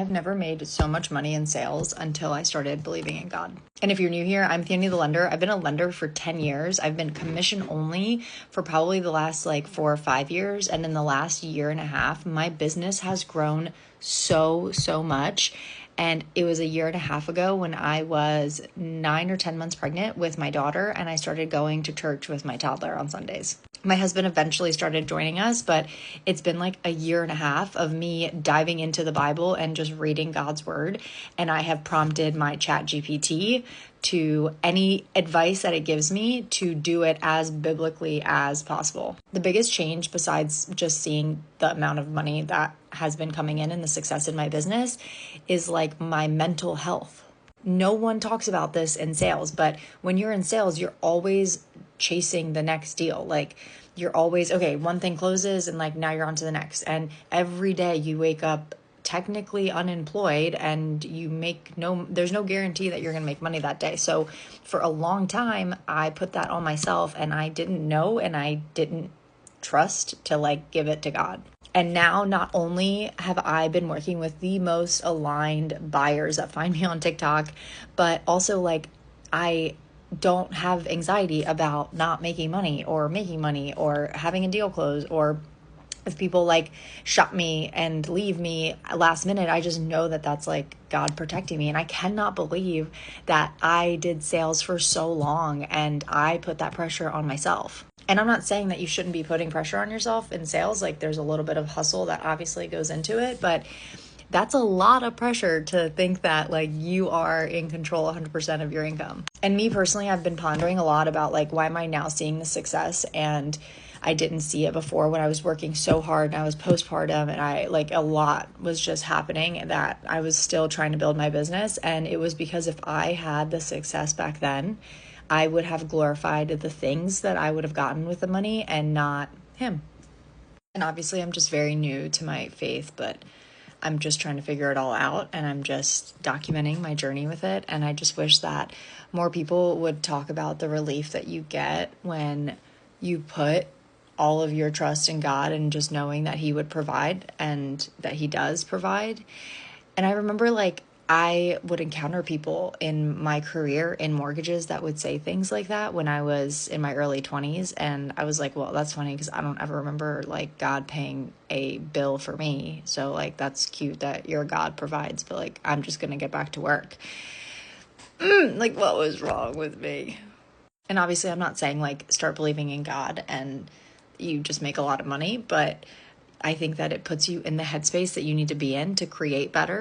have never made so much money in sales until I started believing in God. And if you're new here, I'm Fanny the lender. I've been a lender for 10 years. I've been commission only for probably the last 4 or 5 years. And in the last year and a half, my business has grown so much. And it was a year and a half ago when I was 9 or 10 months pregnant with my daughter, and I started going to church with my toddler on Sundays. My husband eventually started joining us, but it's been a year and a half of me diving into the Bible and just reading God's word. And I have prompted my ChatGPT to any advice that it gives me to do it as biblically as possible. The biggest change, besides just seeing the amount of money that has been coming in and the success in my business, is my mental health. No one talks about this in sales, but when you're in sales, you're always chasing the next deal. You're always, okay, one thing closes and now you're on to the next. And every day you wake up technically unemployed and there's no guarantee that you're going to make money that day. So for a long time, I put that on myself and I didn't know and I didn't trust to give it to God. And now not only have I been working with the most aligned buyers that find me on TikTok, but also I don't have anxiety about not making money or making money or having a deal close, or if people shop me and leave me last minute, I just know that that's God protecting me. And I cannot believe that I did sales for so long and I put that pressure on myself. And I'm not saying that you shouldn't be putting pressure on yourself in sales. There's a little bit of hustle that obviously goes into it, but that's a lot of pressure to think that you are in control 100% of your income. And me personally, I've been pondering a lot about why am I now seeing the success, and I didn't see it before when I was working so hard and I was postpartum and I a lot was just happening that I was still trying to build my business. And it was because if I had the success back then, I would have glorified the things that I would have gotten with the money and not him. And obviously I'm just very new to my faith, but I'm just trying to figure it all out, and I'm just documenting my journey with it. And I just wish that more people would talk about the relief that you get when you put all of your trust in God and just knowing that He would provide and that He does provide. And I remember I would encounter people in my career in mortgages that would say things like that when I was in my early 20s. And I was well, that's funny because I don't ever remember God paying a bill for me. So that's cute that your God provides, but I'm just going to get back to work. What was wrong with me? And obviously I'm not saying start believing in God and you just make a lot of money, but I think that it puts you in the headspace that you need to be in to create better.